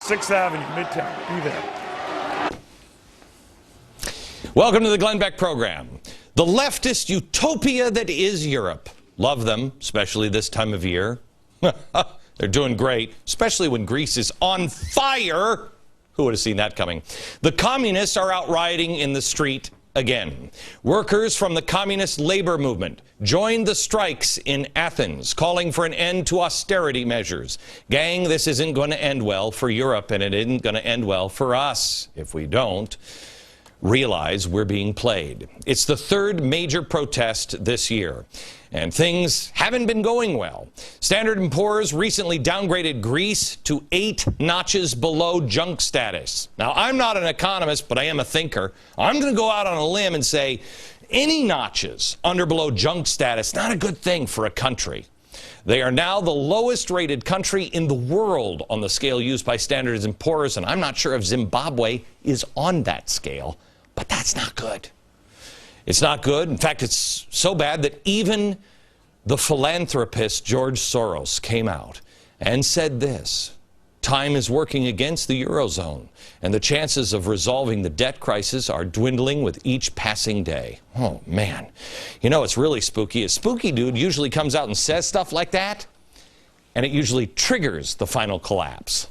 6th Avenue, Midtown. Be there. Welcome to the Glenn Beck program. The leftist utopia that is Europe. Love them, especially this time of year. They're doing great, especially when Greece is on fire. Who would have seen that coming? The communists are out rioting in the street again. Workers from the communist labor movement joined the strikes in Athens, calling for an end to austerity measures. Gang, this isn't going to end well for Europe, and it isn't going to end well for us if we don't realize we're being played. It's the third major protest this year, and things haven't been going well. Standard & Poor's recently downgraded Greece to 8 notches below junk status. Now, I'm not an economist, but I am a thinker. I'm going to go out on a limb and say any notches under below junk status, not a good thing for a country. They are now the lowest rated country in the world on the scale used by Standard & Poor's, and I'm not sure if Zimbabwe is on that scale. But that's not good. It's not good. In fact, it's so bad that even the philanthropist George Soros came out and said this: time is working against the Eurozone, and the chances of resolving the debt crisis are dwindling with each passing day. Oh, man. You know, it's really spooky. A spooky dude usually comes out and says stuff like that, and it usually triggers the final collapse.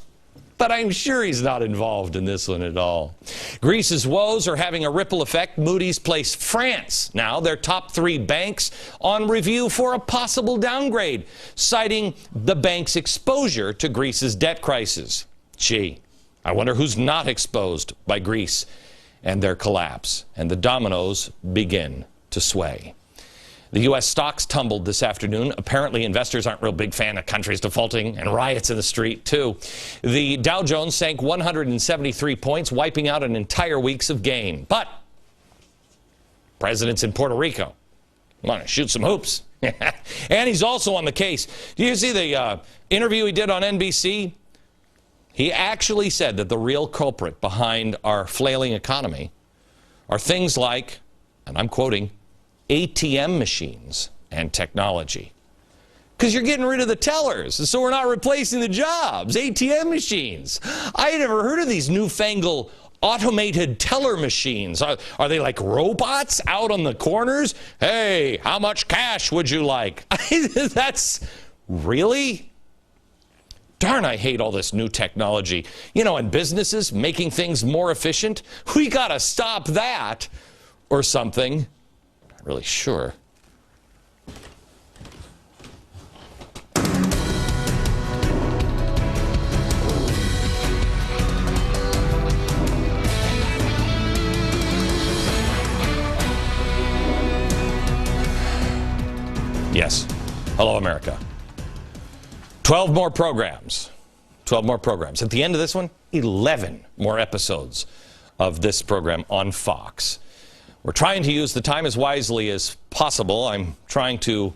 But I'm sure he's not involved in this one at all. Greece's woes are having a ripple effect. Moody's placed France, now their top 3 banks, on review for a possible downgrade, citing the bank's exposure to Greece's debt crisis. Gee, I wonder who's not exposed by Greece and their collapse. And the dominoes begin to sway. The U.S. stocks tumbled this afternoon. Apparently, investors aren't a real big fan of countries defaulting and riots in the street, too. The Dow Jones sank 173 points, wiping out an entire week's of gain. But president's in Puerto Rico. Want to shoot some hoops. And he's also on the case. Do you see the interview he did on NBC? He actually said that the real culprit behind our flailing economy are things like, and I'm quoting, ATM machines and technology. Because you're getting rid of the tellers, so we're not replacing the jobs. ATM machines. I had never heard of these newfangled automated teller machines. Are they like robots out on the corners? Hey, how much cash would you like? That's really? Darn, I hate all this new technology. You know, in businesses, making things more efficient. We got to stop that or something. Really sure. Yes. Hello, America. 12 more programs. 12 more programs. At the end of this one, 11 more episodes of this program on Fox. We're trying to use the time as wisely as possible. I'm trying to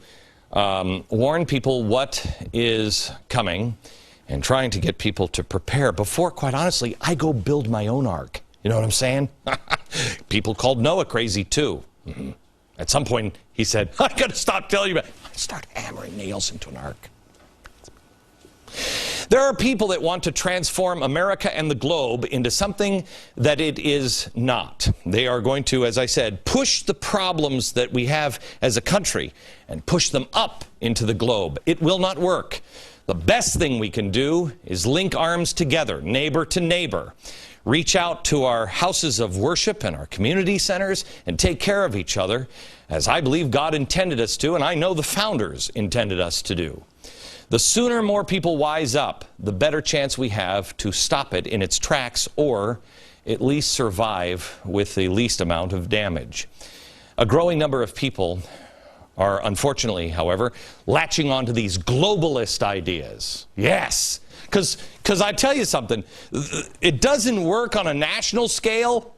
warn people what is coming and trying to get people to prepare before, quite honestly, I go build my own ark. You know what I'm saying? People called Noah crazy, too. Mm-hmm. At some point, he said, I got to stop telling you about it. I start hammering nails into an ark. There are people that want to transform America and the globe into something that it is not. They are going to, as I said, push the problems that we have as a country and push them up into the globe. It will not work. The best thing we can do is link arms together, neighbor to neighbor. Reach out to our houses of worship and our community centers and take care of each other, as I believe God intended us to, and I know the founders intended us to do. The sooner more people wise up, the better chance we have to stop it in its tracks or at least survive with the least amount of damage. A growing number of people are, unfortunately, however, latching onto these globalist ideas. Yes, because I tell you something, it doesn't work on a national scale.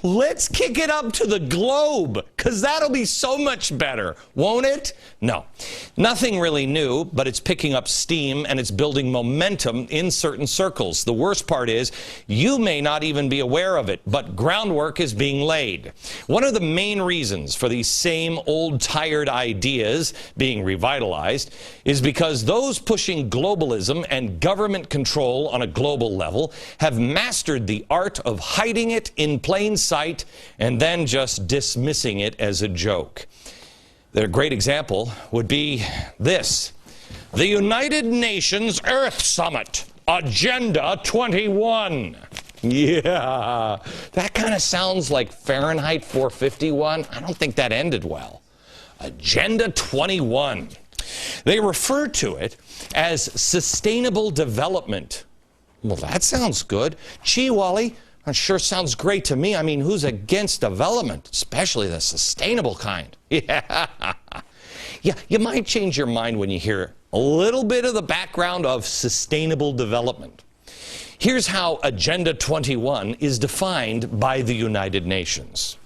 Let's kick it up to the globe. because that'll be so much better, won't it? No, nothing really new, but it's picking up steam and it's building momentum in certain circles. The worst part is you may not even be aware of it, but groundwork is being laid. One of the main reasons for these same old tired ideas being revitalized is because those pushing globalism and government control on a global level have mastered the art of hiding it in plain sight and then just dismissing it as a joke. A great example would be this: the United Nations Earth Summit, Agenda 21. Yeah, that kind of sounds like Fahrenheit 451. I don't think that ended well. Agenda 21. They refer to it as sustainable development. Well, that sounds good. Gee, Wally, that sure sounds great to me. I mean, who's against development, especially the sustainable kind? Yeah. Yeah, you might change your mind when you hear a little bit of the background of sustainable development. Here's how Agenda 21 is defined by the United Nations.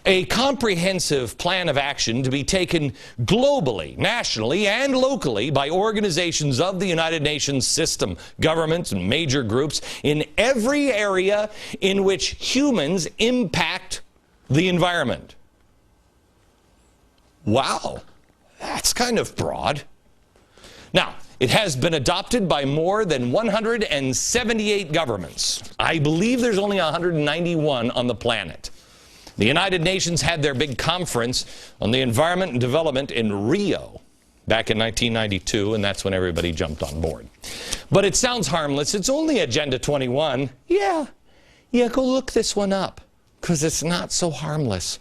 A comprehensive plan of action to be taken globally, nationally, and locally by organizations of the United Nations system, governments, and major groups in every area in which humans impact the environment. Wow, that's kind of broad. Now, it has been adopted by more than 178 governments. I believe there's only 191 on the planet. The United Nations had their big conference on the environment and development in Rio back in 1992, and that's when everybody jumped on board. But it sounds harmless. It's only Agenda 21. Yeah, go look this one up, because it's not so harmless.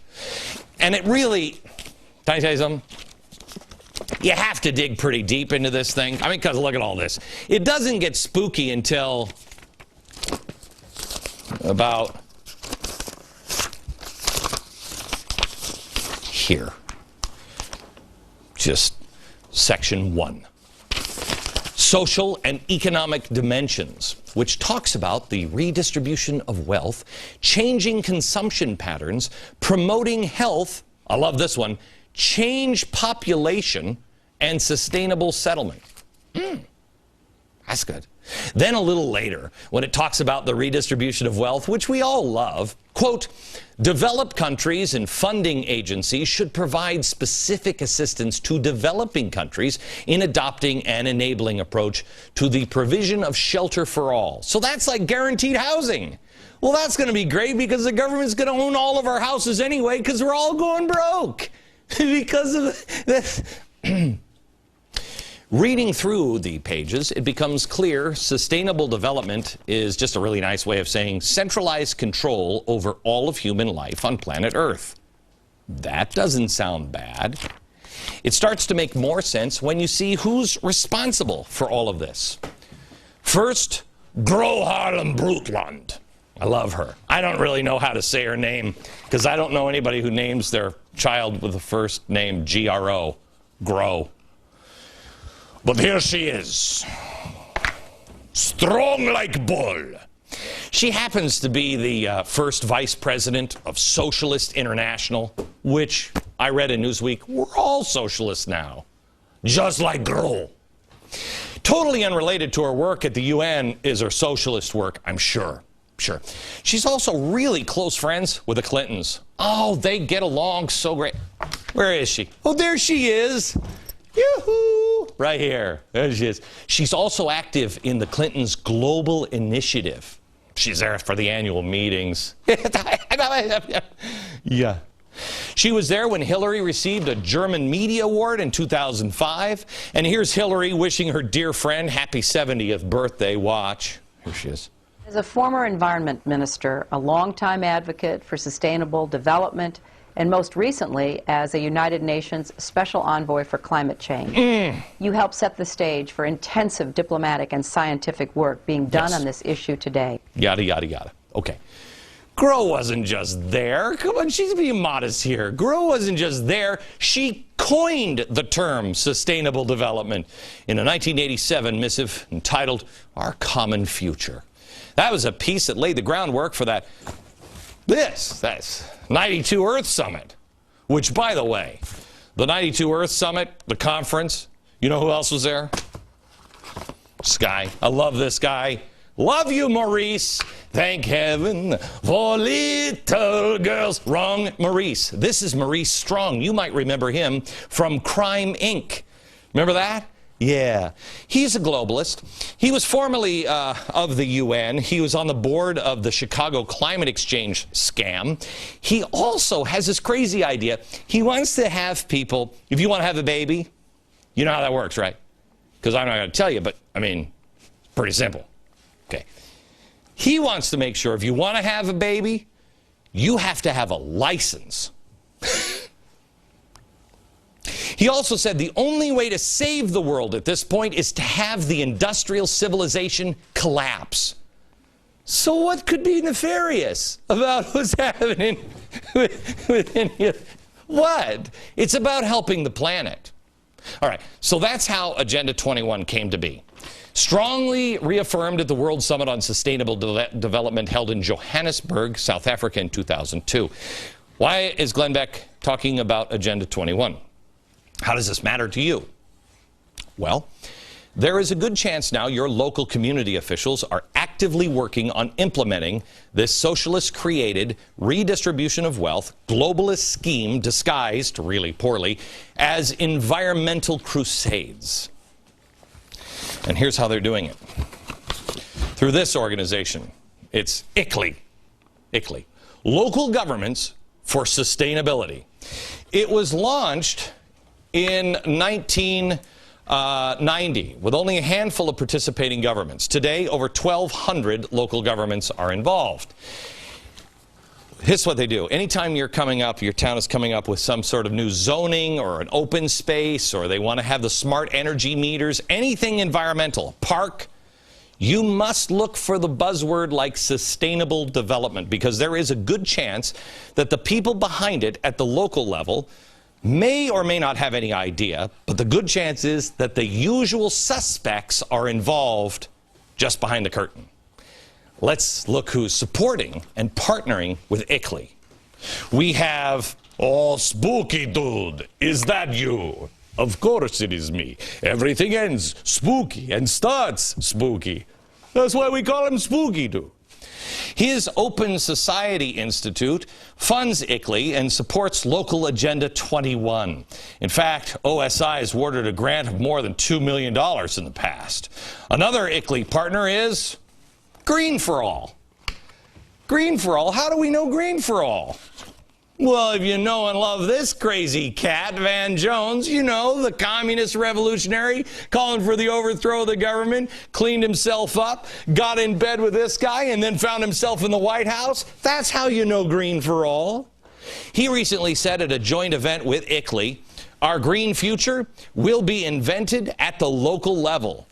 And it really, can I tell you something? You have to dig pretty deep into this thing. I mean, because look at all this. It doesn't get spooky until about here. Just section 1. Social and economic dimensions, which talks about the redistribution of wealth, changing consumption patterns, promoting health, I love this one, change population, and sustainable settlement. That's good. Then a little later, when it talks about the redistribution of wealth, which we all love, quote, developed countries and funding agencies should provide specific assistance to developing countries in adopting an enabling approach to the provision of shelter for all. So that's like guaranteed housing. Well, that's going to be great because the government's going to own all of our houses anyway because we're all going broke because of this. Reading through the pages, it becomes clear sustainable development is just a really nice way of saying centralized control over all of human life on planet Earth. That doesn't sound bad. It starts to make more sense when you see who's responsible for all of this. First, Gro Harlem Brundtland. I love her. I don't really know how to say her name because I don't know anybody who names their child with the first name G-R-O, Gro. But here she is, strong like bull. She happens to be the first vice president of Socialist International, which I read in Newsweek, we're all socialists now, just like Gro. Totally unrelated to her work at the UN is her socialist work, I'm sure. She's also really close friends with the Clintons. Oh, they get along so great. Where is she? Oh, there she is. Yoo-hoo! Right here. There she is. She's also active in the Clintons' Global Initiative. She's there for the annual meetings. Yeah. She was there when Hillary received a German Media Award in 2005. And here's Hillary wishing her dear friend happy 70th birthday. Watch. Here she is. As a former environment minister, a longtime advocate for sustainable development, and most recently as a United Nations Special Envoy for Climate Change. You helped set the stage for intensive diplomatic and scientific work being done on this issue today. Yada, yada, yada. Okay. Gro wasn't just there. Come on, she's being modest here. Gro wasn't just there. She coined the term sustainable development in a 1987 missive entitled Our Common Future. That was a piece that laid the groundwork for that's 92 Earth Summit. which, by the way, the 92 Earth Summit, the conference, you know who else was there? This guy. I love this guy. Love you, Maurice. Thank heaven for little girls. Wrong, Maurice. This is Maurice Strong. You might remember him from Crime Inc. Remember that? Yeah. He's a globalist. He was formerly of the UN. He was on the board of the Chicago Climate Exchange scam. He also has this crazy idea. He wants to have people, if you want to have a baby, you know how that works, right? Because I'm not going to tell you, but, I mean, it's pretty simple. Okay. He wants to make sure if you want to have a baby, you have to have a license. He also said the only way to save the world at this point is to have the industrial civilization collapse. So what could be nefarious about what's happening with India? What? It's about helping the planet. All right, so that's how Agenda 21 came to be. Strongly reaffirmed at the World Summit on Sustainable Development held in Johannesburg, South Africa in 2002. Why is Glenn Beck talking about Agenda 21? How does this matter to you? Well, there is a good chance now your local community officials are actively working on implementing this socialist-created redistribution of wealth, globalist scheme disguised, really poorly, as environmental crusades. And here's how they're doing it. Through this organization. It's ICLEI. ICLEI. Local Governments for Sustainability. It was launched in 1990 with only a handful of participating governments. Today, over 1,200 local governments are involved. Here's what they do. Anytime you're coming up, your town is coming up with some sort of new zoning or an open space, or they want to have the smart energy meters, anything environmental, park, you must look for the buzzword like sustainable development, because there is a good chance that the people behind it at the local level may or may not have any idea, but the good chance is that the usual suspects are involved just behind the curtain. Let's look who's supporting and partnering with ICLEI. We have, oh, spooky dude, is that you? Of course it is me. Everything ends spooky and starts spooky. That's why we call him Spooky Dude. His Open Society Institute funds ICLEI and supports local Agenda 21. In fact, OSI has awarded a grant of more than $2 million in the past. Another ICLEI partner is Green for All. Green for All? How do we know Green for All? Well, if you know and love this crazy cat, Van Jones, you know, the communist revolutionary calling for the overthrow of the government, cleaned himself up, got in bed with this guy, and then found himself in the White House. That's how you know Green for All. He recently said at a joint event with ICLEI, our green future will be invented at the local level.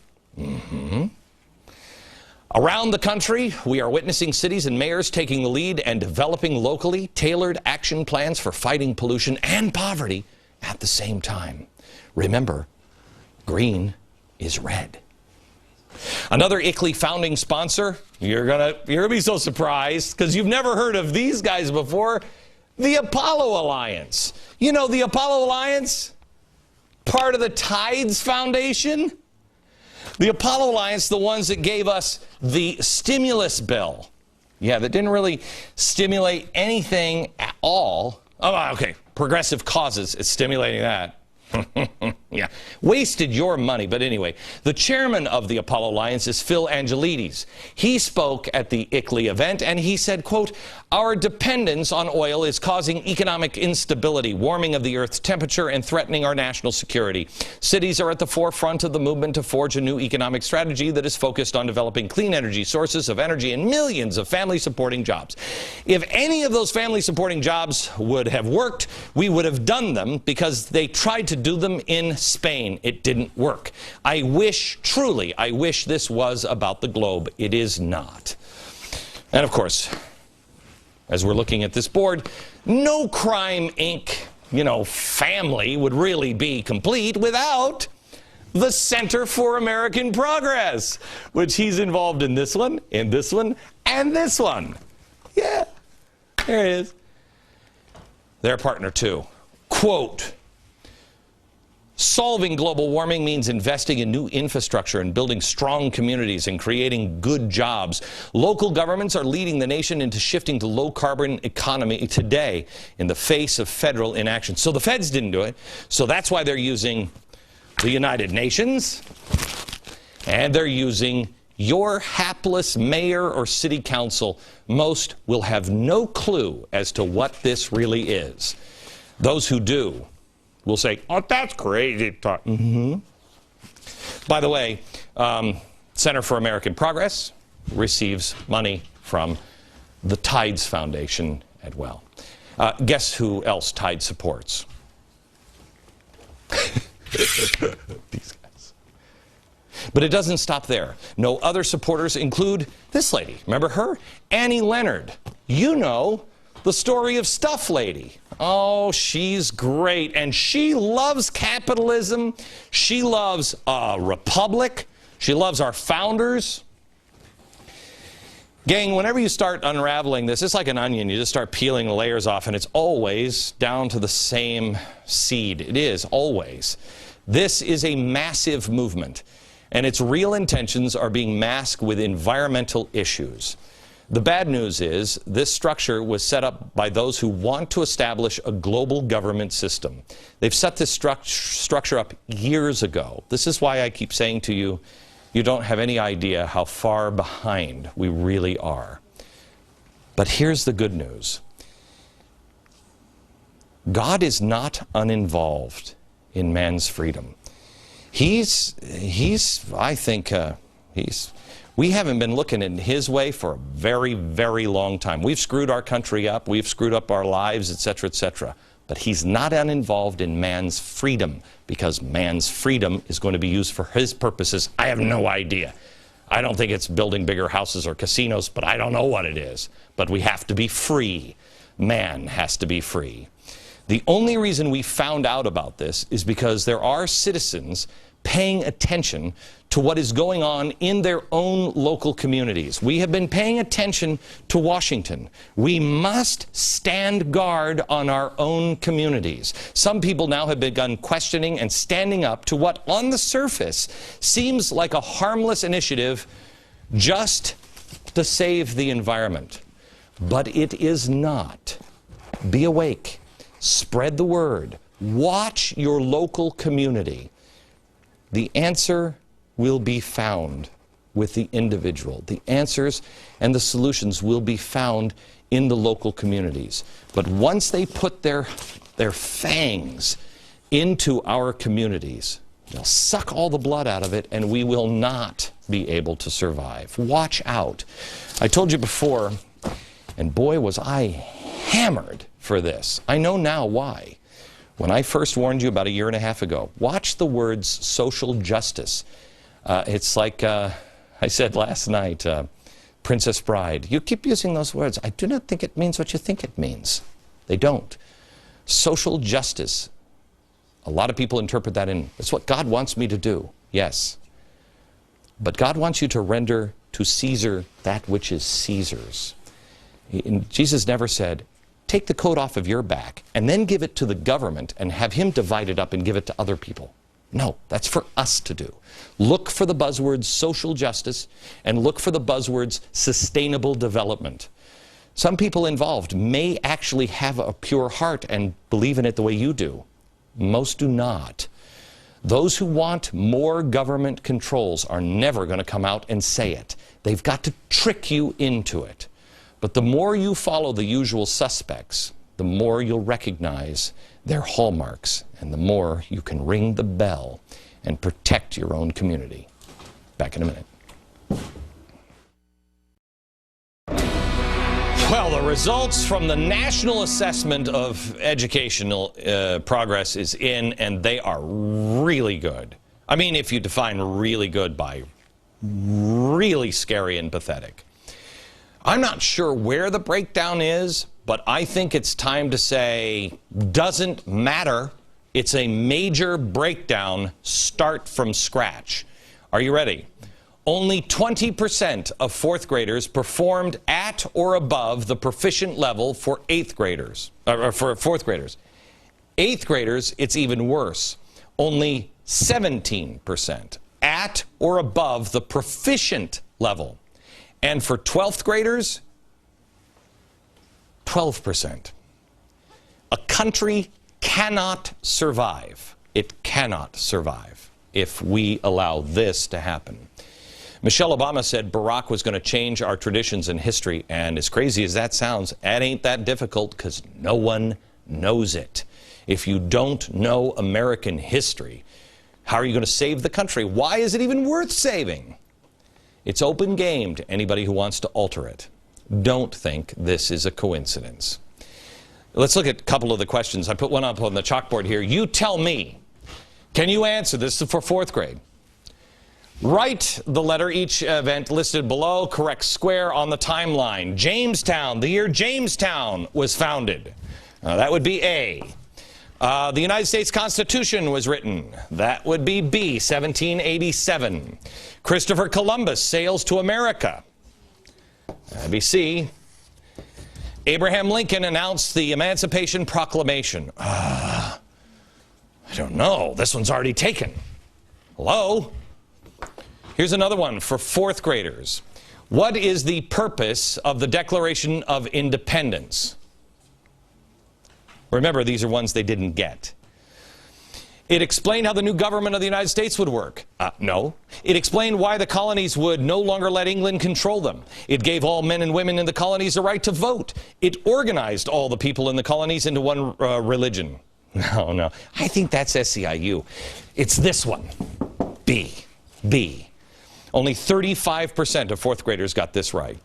Around the country, we are witnessing cities and mayors taking the lead and developing locally tailored action plans for fighting pollution and poverty at the same time. Remember, green is red. Another ICLEI founding sponsor, you're gonna be so surprised because you've never heard of these guys before, the Apollo Alliance. You know the Apollo Alliance? Part of the Tides Foundation? The Apollo Alliance, the ones that gave us the stimulus bill. Yeah, that didn't really stimulate anything at all. Oh, okay, progressive causes is stimulating that. Yeah, wasted your money. But anyway, the chairman of the Apollo Alliance is Phil Angelides. He spoke at the ICLEI event and he said, quote, our dependence on oil is causing economic instability, warming of the Earth's temperature, and threatening our national security. Cities are at the forefront of the movement to forge a new economic strategy that is focused on developing clean energy sources of energy and millions of family-supporting jobs. If any of those family-supporting jobs would have worked, we would have done them because they tried to do them in Spain. It didn't work. I wish, truly, I wish this was about the globe. It is not. And of course, as we're looking at this board, no Crime Inc., family would really be complete without the Center for American Progress, which he's involved in this one, and this one, and this one. Yeah, there it is. Their partner, too. Quote, solving global warming means investing in new infrastructure and building strong communities and creating good jobs. Local governments are leading the nation into shifting to low-carbon economy today in the face of federal inaction. So the feds didn't do it, so that's why they're using the United Nations, and they're using your hapless mayor or city council. Most will have no clue as to what this really is. Those who do will say, oh, that's crazy talk. By the way, Center for American Progress receives money from the Tides Foundation as well. Guess who else Tide supports? These guys. But it doesn't stop there. No other supporters include this lady. Remember her? Annie Leonard. You know, the story of Stuff Lady. Oh, she's great. And she loves capitalism. She loves a republic. She loves our founders. Gang, whenever you start unraveling this, it's like an onion. You just start peeling the layers off, and it's always down to the same seed. It is, always. This is a massive movement, and its real intentions are being masked with environmental issues. The bad news is this structure was set up by those who want to establish a global government system. They've set this structure up years ago. This is why I keep saying to you, you don't have any idea how far behind we really are. But here's the good news. God is not uninvolved in man's freedom. We haven't been looking in his way for a very, very long time. We've screwed our country up. We've screwed up our lives, etc., etc. But he's not uninvolved in man's freedom, because man's freedom is going to be used for his purposes. I have no idea. I don't think it's building bigger houses or casinos, but I don't know what it is. But we have to be free. Man has to be free. The only reason we found out about this is because there are citizens paying attention to what is going on in their own local communities. We have been paying attention to Washington. We must stand guard on our own communities. Some people now have begun questioning and standing up to what on the surface seems like a harmless initiative just to save the environment. But it is not. Be awake. Spread the word. Watch your local community. The answer will be found with the individual. The answers and the solutions will be found in the local communities. But once they put their fangs into our communities, they'll suck all the blood out of it, and we will not be able to survive. Watch out. I told you before, and boy was I hammered for this. I know now why. When I first warned you about 1.5 years ago, watch the words social justice. It's like I said last night, Princess Bride. You keep using those words. I do not think it means what you think it means. They don't. Social justice. A lot of people interpret that in, it's what God wants me to do. Yes. But God wants you to render to Caesar that which is Caesar's. Jesus never said, take the coat off of your back and then give it to the government and have him divide it up and give it to other people. No, that's for us to do. Look for the buzzwords social justice and look for the buzzwords sustainable development. Some people involved may actually have a pure heart and believe in it the way you do. Most do not. Those who want more government controls are never going to come out and say it. They've got to trick you into it. But the more you follow the usual suspects, the more you'll recognize their hallmarks, and the more you can ring the bell and protect your own community. Back in a minute. Well, the results from the National Assessment of Educational Progress is in, and they are really good. I mean, if you define really good by really scary and pathetic. I'm not sure where the breakdown is, but I think it's time to say, doesn't matter. It's a major breakdown. Start from scratch. Are you ready? Only 20% of fourth graders performed at or above the proficient level for eighth graders, or for fourth graders. 8th graders, it's even worse. Only 17% at or above the proficient level. And for 12th graders, 12%. A country cannot survive. It cannot survive if we allow this to happen. Michelle Obama said Barack was going to change our traditions and history, and as crazy as that sounds, that ain't that difficult because no one knows it. If you don't know American history, how are you going to save the country? Why is it even worth saving? It's open game to anybody who wants to alter it. Don't think this is a coincidence. Let's look at a couple of the questions. I put one up on the chalkboard here. You tell me. Can you answer? This is for 4th grade. Write the letter each event listed below, correct square on the timeline. Jamestown, the year Jamestown was founded. That would be A. The United States Constitution was written. That would be B, 1787. Christopher Columbus sails to America. That'd be C. Abraham Lincoln announced the Emancipation Proclamation. I don't know. This one's already taken. Hello? Here's another one for 4th graders. What is the purpose of the Declaration of Independence? Remember, these are ones they didn't get. It explained how the new government of the United States would work. No. It explained why the colonies would no longer let England control them. It gave all men and women in the colonies a right to vote. It organized all the people in the colonies into one religion. No. I think that's SEIU. It's this one. B. Only 35% of 4th graders got this right.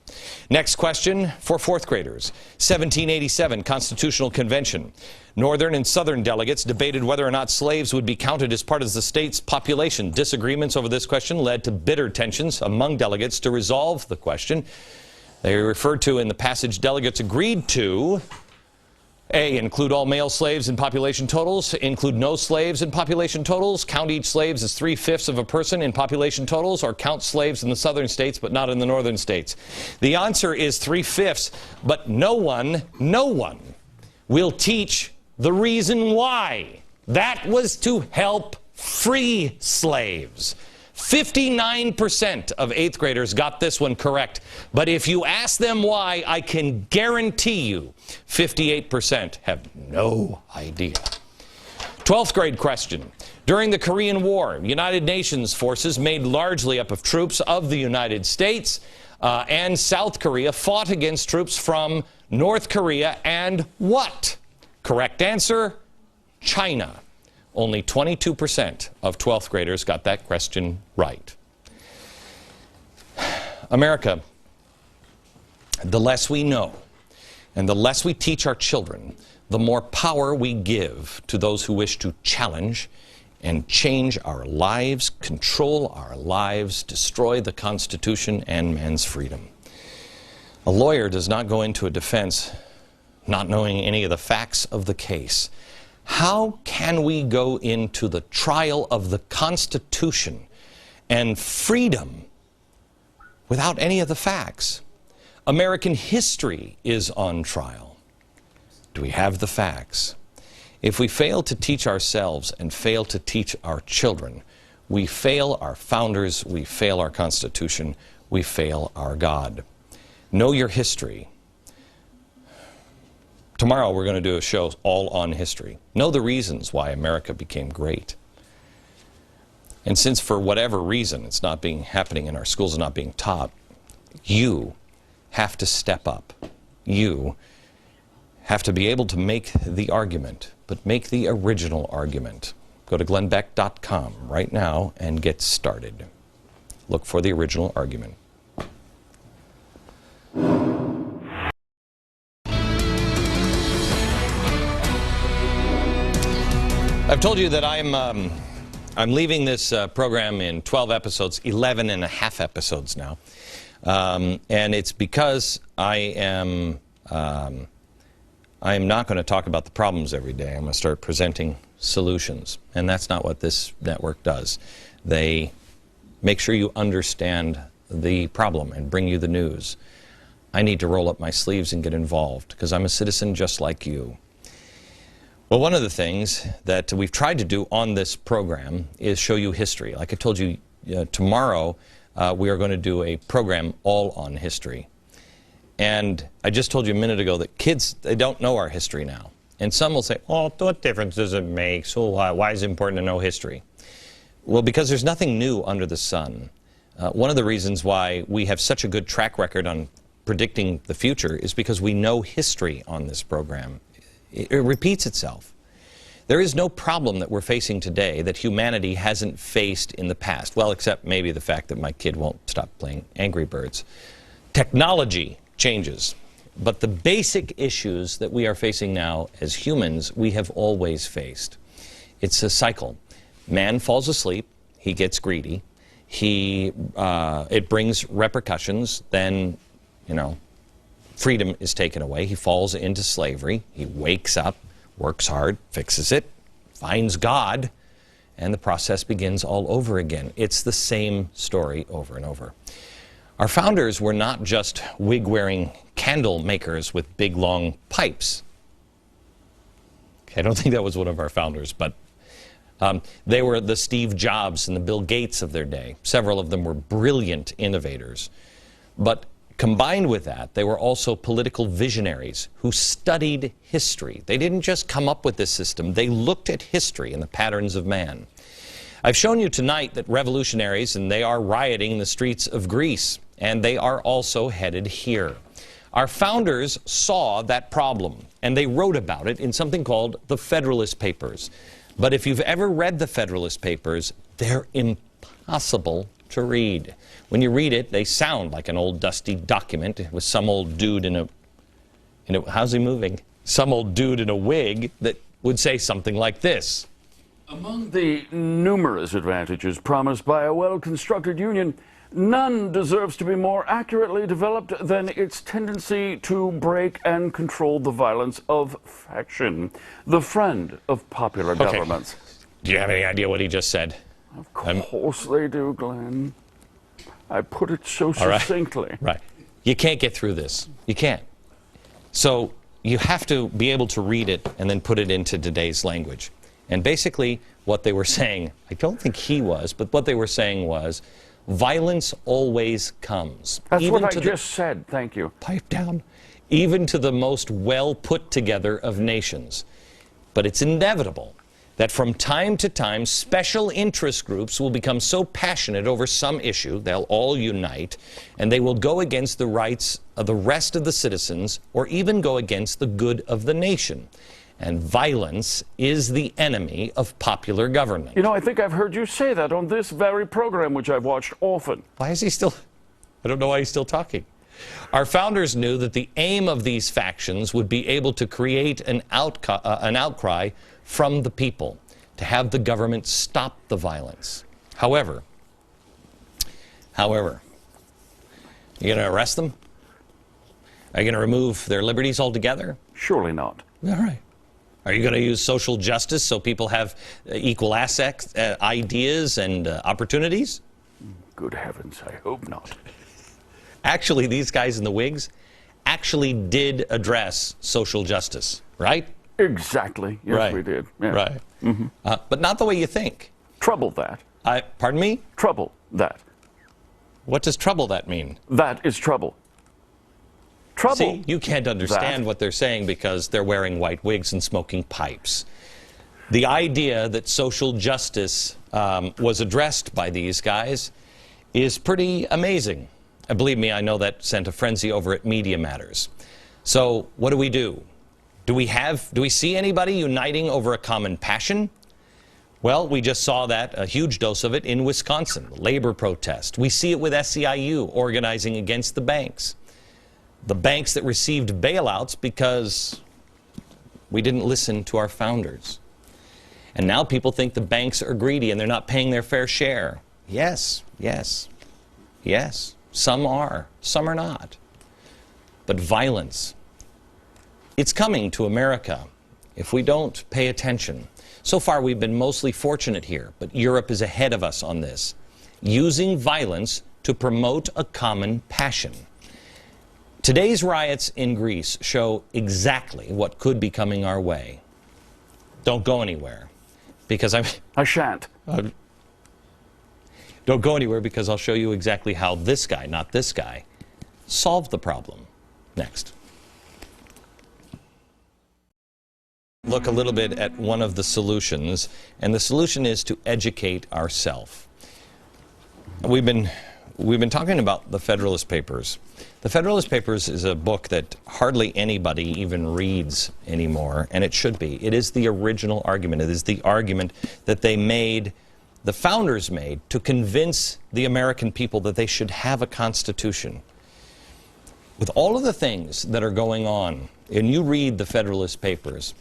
Next question for 4th graders. 1787 Constitutional Convention. Northern and Southern delegates debated whether or not slaves would be counted as part of the state's population. Disagreements over this question led to bitter tensions among delegates. To resolve the question, they referred to in the passage delegates agreed to: A, include all male slaves in population totals, include no slaves in population totals, count each slaves as 3/5 of a person in population totals, or count slaves in the southern states but not in the northern states. The answer is 3/5, but no one will teach the reason why. That was to help free slaves. 59% of 8th graders got this one correct. But if you ask them why, I can guarantee you 58% have no idea. 12th grade question. During the Korean War, United Nations forces made largely up of troops of the United States and South Korea fought against troops from North Korea and what? Correct answer, China. Only 22% of 12th graders got that question right. America, the less we know and the less we teach our children, the more power we give to those who wish to challenge and change our lives, control our lives, destroy the Constitution and man's freedom. A lawyer does not go into a defense not knowing any of the facts of the case. How can we go into the trial of the Constitution and freedom without any of the facts? American history is on trial. Do we have the facts? If we fail to teach ourselves and fail to teach our children, we fail our founders, we fail our Constitution, we fail our God. Know your history. Tomorrow we're going to do a show all on history. Know the reasons why America became great. And since for whatever reason it's not happening in our schools and not being taught, you have to step up. You have to be able to make the argument, but make the original argument. Go to glennbeck.com right now and get started. Look for the original argument. I've told you that I'm leaving this program in 12 episodes, 11 and a half episodes now. And it's because I am not going to talk about the problems every day. I'm going to start presenting solutions. And that's not what this network does. They make sure you understand the problem and bring you the news. I need to roll up my sleeves and get involved because I'm a citizen just like you. Well, one of the things that we've tried to do on this program is show you history. Like I told you, tomorrow we are going to do a program all on history. And I just told you a minute ago that kids, they don't know our history now. And some will say, oh, what difference does it make? So why is it important to know history? Well, because there's nothing new under the sun. One of the reasons why we have such a good track record on predicting the future is because we know history on this program. It repeats itself. There is no problem that we're facing today that humanity hasn't faced in the past. Well, except maybe the fact that my kid won't stop playing Angry Birds. Technology changes. But the basic issues that we are facing now as humans, we have always faced. It's a cycle. Man falls asleep. He gets greedy. It brings repercussions. Then, freedom is taken away. He falls into slavery. He wakes up, works hard, fixes it, finds God, and the process begins all over again. It's the same story over and over. Our founders were not just wig-wearing candle makers with big, long pipes. Okay, I don't think that was one of our founders, but they were the Steve Jobs and the Bill Gates of their day. Several of them were brilliant innovators. But combined with that, they were also political visionaries who studied history. They didn't just come up with this system. They looked at history and the patterns of man. I've shown you tonight that revolutionaries, and they are rioting in the streets of Greece, and they are also headed here. Our founders saw that problem, and they wrote about it in something called the Federalist Papers. But if you've ever read the Federalist Papers, they're impossible to read. When you read it, they sound like an old dusty document with some old dude in a how's he moving? Some old dude in a wig that would say something like this. Among the numerous advantages promised by a well-constructed union, none deserves to be more accurately developed than its tendency to break and control the violence of faction, the friend of popular governments. Do you have any idea what he just said? Of course they do, Glenn. I put it so succinctly. Right. You can't get through this. You can't. So you have to be able to read it and then put it into today's language. And basically what they were saying, I don't think he was, but what they were saying was, violence always comes. That's what I just said. Thank you. Pipe down. Even to the most well put together of nations. But it's inevitable that from time to time, special interest groups will become so passionate over some issue, they'll all unite, and they will go against the rights of the rest of the citizens, or even go against the good of the nation. And violence is the enemy of popular government. You know, I think I've heard you say that on this very program, which I've watched often. Why is he still... I don't know why he's still talking. Our founders knew that the aim of these factions would be able to create an outcry from the people, to have the government stop the violence. However, you going to arrest them? Are you going to remove their liberties altogether? Surely not. All right. Are you going to use social justice so people have equal access, ideas, and opportunities? Good heavens, I hope not. Actually, these guys in the wigs actually did address social justice, right? Exactly. Yes, right. We did. Yeah. Right. Mm-hmm. But not the way you think. Trouble that. Pardon me? Trouble that. What does trouble that mean? That is trouble. Trouble. See, you can't understand what they're saying because they're wearing white wigs and smoking pipes. The idea that social justice was addressed by these guys is pretty amazing. Believe me, I know that sent a frenzy over at Media Matters. So what do? Do we see anybody uniting over a common passion? Well, we just saw that, a huge dose of it in Wisconsin, labor protest. We see it with SEIU organizing against the banks. The banks that received bailouts because we didn't listen to our founders. And now people think the banks are greedy and they're not paying their fair share. Yes. Some are, some are not. But violence, it's coming to America if we don't pay attention. So far, we've been mostly fortunate here, but Europe is ahead of us on this, using violence to promote a common passion. Today's riots in Greece show exactly what could be coming our way. don't go anywhere, because I shan't. Don't go anywhere, because I'll show you exactly how this guy, not this guy, solved the problem. Next. Look a little bit at one of the solutions, and the solution is to educate ourselves. We've been talking about the Federalist Papers. The Federalist Papers is a book that hardly anybody even reads anymore, and it should be. It is the original argument. It is the argument that the founders made to convince the American people that they should have a constitution. With all of the things that are going on, and you read the Federalist Papers,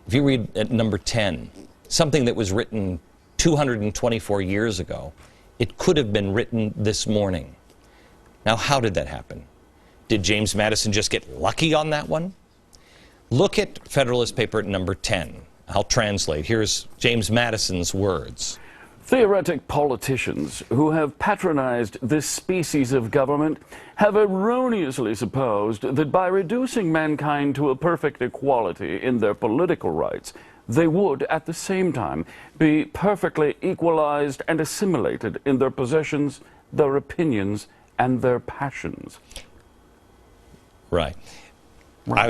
if you read at number 10, something that was written 224 years ago, it could have been written this morning. Now, how did that happen? Did James Madison just get lucky on that one? Look at Federalist Paper number 10. I'll translate. Here's James Madison's words. Theoretic politicians who have patronized this species of government have erroneously supposed that by reducing mankind to a perfect equality in their political rights, they would, at the same time, be perfectly equalized and assimilated in their possessions, their opinions, and their passions. Right. I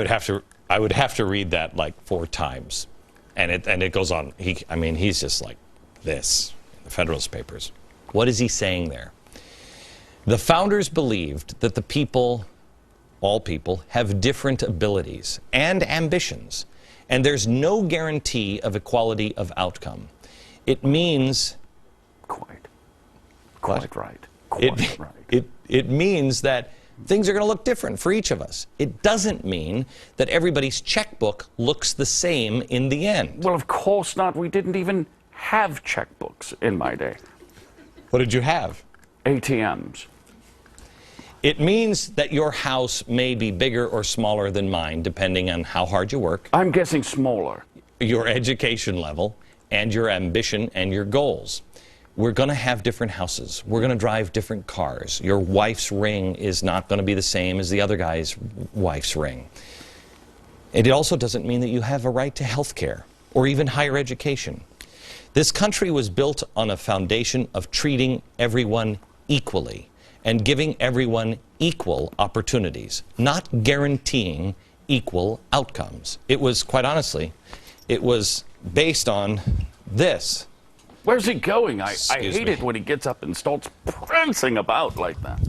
would have to read that like 4 times, and it goes on. He's just like this. The Federalist Papers. What is he saying there? The founders believed that the people, all people, have different abilities and ambitions, and there's no guarantee of equality of outcome. It means... Quite right. It means that things are going to look different for each of us. It doesn't mean that everybody's checkbook looks the same in the end. Well, of course not. We didn't even have checkbooks in my day. What did you have? ATMs. It means that your house may be bigger or smaller than mine, depending on how hard you work, I'm guessing smaller. your education level, and your ambition and your goals. We're going to have different houses. We're going to drive different cars. Your wife's ring is not going to be the same as the other guy's wife's ring. And it also doesn't mean that you have a right to health care or even higher education. This country was built on a foundation of treating everyone equally and giving everyone equal opportunities, not guaranteeing equal outcomes. It was, quite honestly, it was based on this. Where's he going? I Excuse hate me. it when he gets up and starts prancing about like that.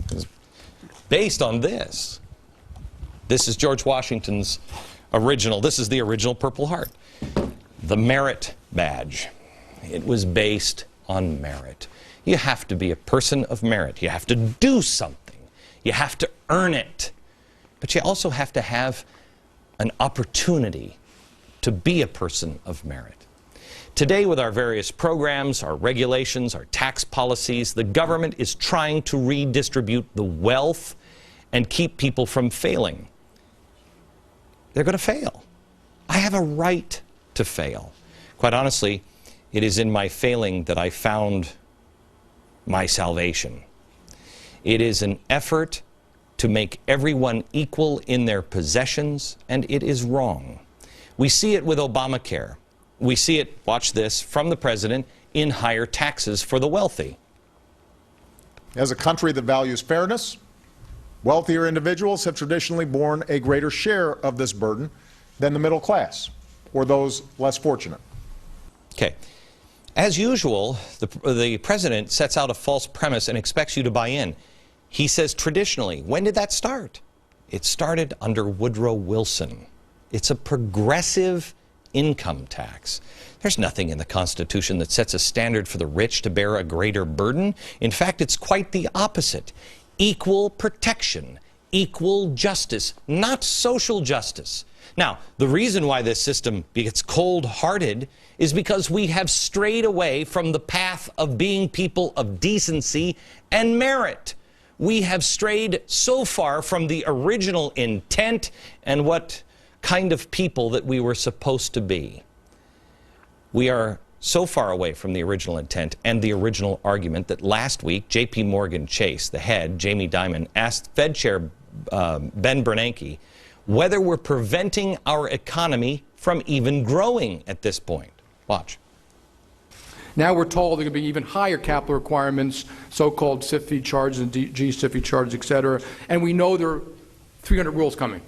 Based on this. This is George Washington's original. This is the original Purple Heart. The merit badge. It was based on merit. You have to be a person of merit. You have to do something. You have to earn it. But you also have to have an opportunity to be a person of merit. Today, with our various programs, our regulations, our tax policies, the government is trying to redistribute the wealth and keep people from failing. They're going to fail. I have a right to fail. Quite honestly, it is in my failing that I found my salvation. It is an effort to make everyone equal in their possessions, and it is wrong. We see it with Obamacare. We see it, watch this, from the president in higher taxes for the wealthy. As a country that values fairness, wealthier individuals have traditionally borne a greater share of this burden than the middle class or those less fortunate. Okay. As usual, the president sets out a false premise and expects you to buy in. He says traditionally. When did that start? It started under Woodrow Wilson. It's a progressive income tax. There's nothing in the Constitution that sets a standard for the rich to bear a greater burden. In fact, it's quite the opposite. Equal protection, equal justice, not social justice. Now, the reason why this system gets cold-hearted is because we have strayed away from the path of being people of decency and merit. We have strayed so far from the original intent and what kind of people that we were supposed to be. We are so far away from the original intent and the original argument that last week, J.P. Morgan Chase, the head, Jamie Dimon, asked Fed Chair Ben Bernanke whether we're preventing our economy from even growing at this point. Watch. Now we're told there are going to be even higher capital requirements, so-called SIFI charges and G-SIFI charges, et cetera, and we know there are 300 rules coming.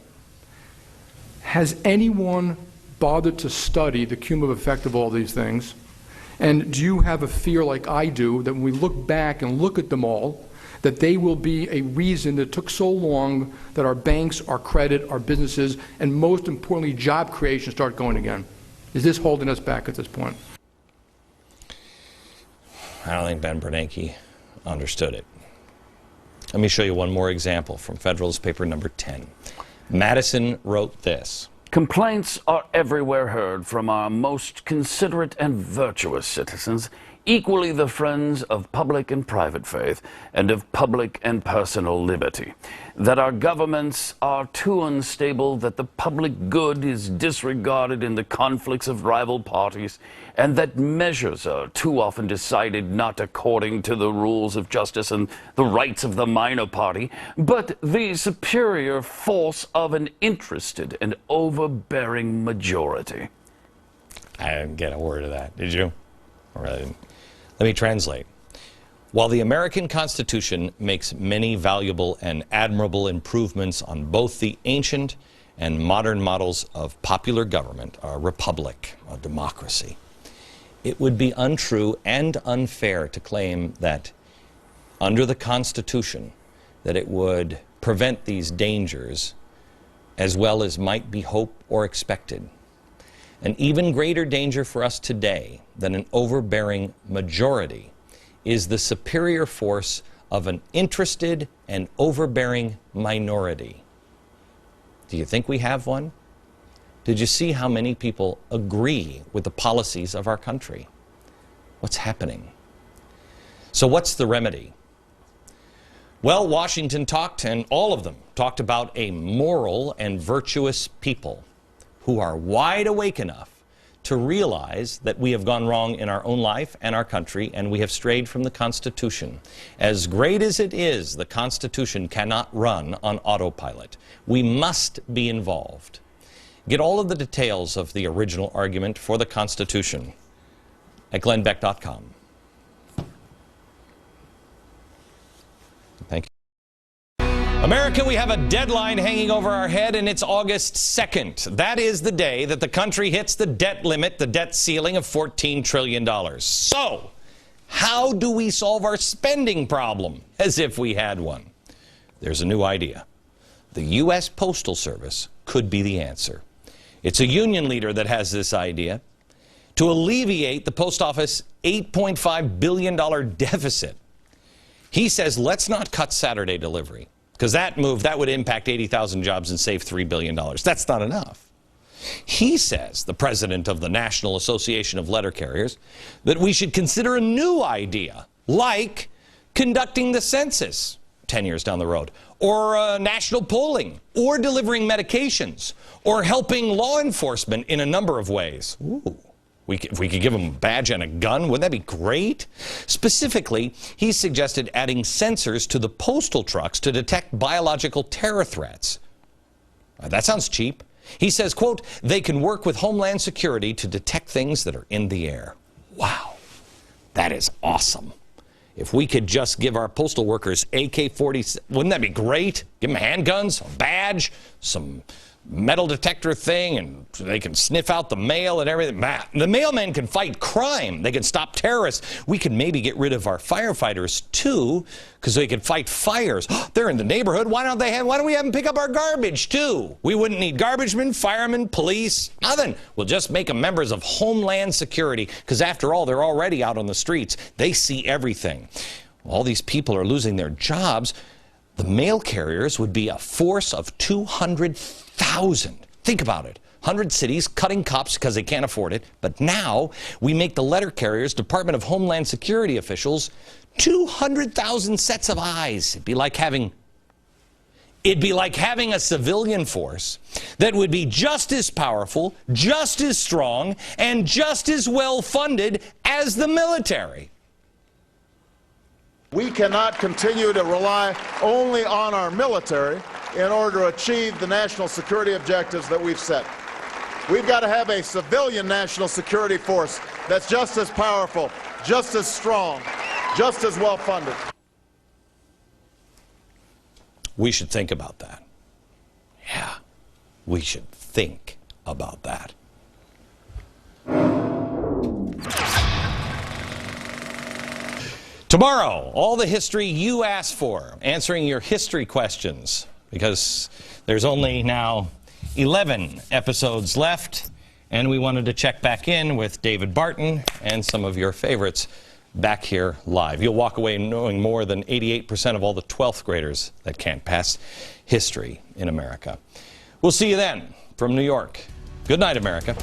Has anyone bothered to study the cumulative effect of all these things? And do you have a fear, like I do, that when we look back and look at them all, that they will be a reason that it took so long that our banks, our credit, our businesses, and most importantly, job creation start going again? Is this holding us back at this point? I don't think Ben Bernanke understood it. Let me show you one more example from Federalist Paper number 10. Madison wrote this. Complaints are everywhere heard from our most considerate and virtuous citizens, equally the friends of public and private faith, and of public and personal liberty, that our governments are too unstable, that the public good is disregarded in the conflicts of rival parties, and that measures are too often decided not according to the rules of justice and the rights of the minor party, but the superior force of an interested and overbearing majority. I didn't get a word of that, did you? Or I didn't. Let me translate. While the American Constitution makes many valuable and admirable improvements on both the ancient and modern models of popular government, a republic, a democracy, it would be untrue and unfair to claim that under the Constitution that it would prevent these dangers as well as might be hoped or expected. An even greater danger for us today than an overbearing majority is the superior force of an interested and overbearing minority. Do you think we have one? Did you see how many people agree with the policies of our country? What's happening? So what's the remedy? Well, Washington talked, and all of them talked about a moral and virtuous people who are wide awake enough to realize that we have gone wrong in our own life and our country, and we have strayed from the Constitution. As great as it is, the Constitution cannot run on autopilot. We must be involved. Get all of the details of the original argument for the Constitution at glennbeck.com. Thank you. America, we have a deadline hanging over our head, and it's August 2nd. That is the day that the country hits the debt limit, the debt ceiling of $14 trillion. So, how do we solve our spending problem? As if we had one. There's a new idea. The U.S. Postal Service could be the answer. It's a union leader that has this idea. To alleviate the post office $8.5 billion deficit, he says, let's not cut Saturday delivery. Because that would impact 80,000 jobs and save $3 billion. That's not enough. He says, the president of the National Association of Letter Carriers, that we should consider a new idea, like conducting the census 10 years down the road, or national polling, or delivering medications, or helping law enforcement in a number of ways. Ooh. If we could give them a badge and a gun, wouldn't that be great? Specifically, he suggested adding sensors to the postal trucks to detect biological terror threats. That sounds cheap. He says, quote, they can work with Homeland Security to detect things that are in the air. Wow, that is awesome. If we could just give our postal workers AK-47, wouldn't that be great? Give them handguns, a badge, some metal detector thing, and they can sniff out the mail and everything. The mailmen can fight crime. They can stop terrorists. We can maybe get rid of our firefighters too, because they can fight fires. They're in the neighborhood. Why don't we have them pick up our garbage too? We wouldn't need garbagemen, firemen, police, nothing. We'll just make them members of Homeland Security, because after all, they're already out on the streets. They see everything. All these people are losing their jobs. The mail carriers would be a force of 200,000. Think about it. 100 cities cutting cops because they can't afford it. But now we make the letter carriers, Department of Homeland Security officials, 200,000 sets of eyes. It'd be like having a civilian force that would be just as powerful, just as strong, and just as well funded as the military. We cannot continue to rely only on our military in order to achieve the national security objectives that we've set. We've got to have a civilian national security force that's just as powerful, just as strong, just as well funded. We should think about that. Yeah, we should think about that. Tomorrow, all the history you asked for, answering your history questions, because there's only now 11 episodes left, and we wanted to check back in with David Barton and some of your favorites back here live. You'll walk away knowing more than 88% of all the 12th graders that can't pass history in America. We'll see you then from New York. Good night, America.